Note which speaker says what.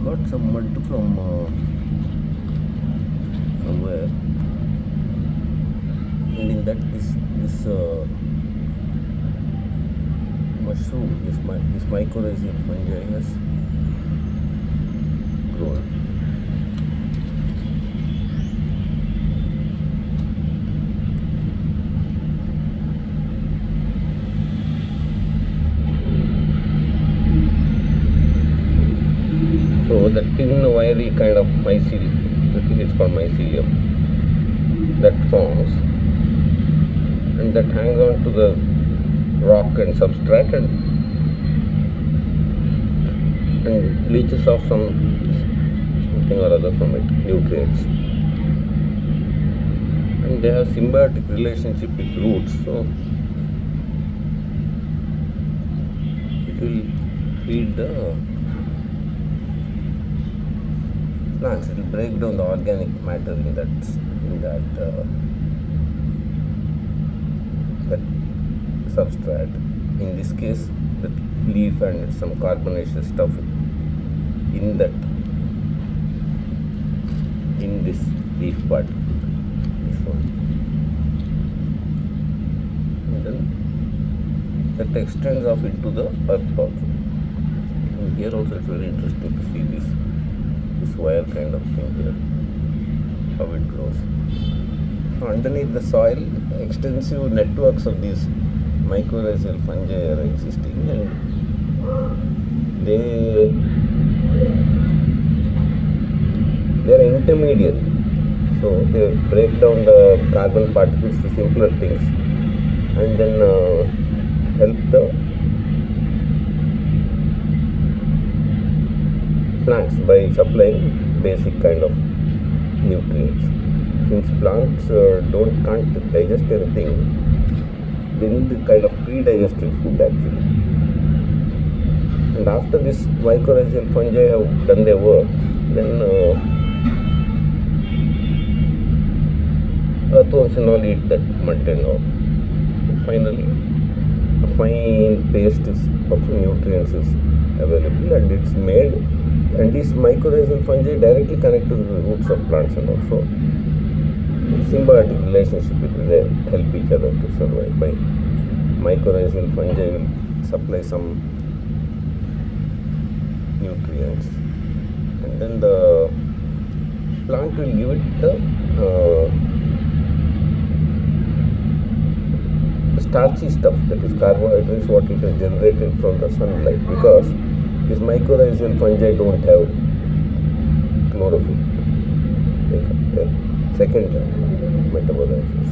Speaker 1: got some mud from somewhere, and in that this mushroom, this mycorrhiza fungi has grown. So the thin wiry kind of mycelium, I think it's called mycelium, that forms and that hangs on to the rock and substrate and leaches off something or other from it, nutrients. And they have symbiotic relationship with roots, so it will feed the plants. It will break down the organic matter in that substrate. In this case, the leaf and some carbonaceous stuff in this leaf part. This one. And then that extends off into the earth also. And here also it's very interesting to see this wire kind of thing here, how it grows. So underneath the soil, extensive networks of these mycorrhizal fungi are existing, and they are intermediate. So they break down the carbon particles to simpler things and then help the plants by supplying basic kind of nutrients. Since plants can't digest anything, they need a kind of pre-digested food actually. And after this mycorrhizal fungi have done their work, then earthworms and all eat that mud and all. Finally, a fine paste of nutrients is available, and it's made, and these mycorrhizal fungi directly connect to the roots of plants and also symbiotic relationship between them, help each other to survive. By mycorrhizal fungi will supply some nutrients, and then the plant will give it the starchy stuff, that is carbohydrates, what it has generated from the sunlight, because these mycorrhizal fungi don't have chlorophyll. They second metabolizers.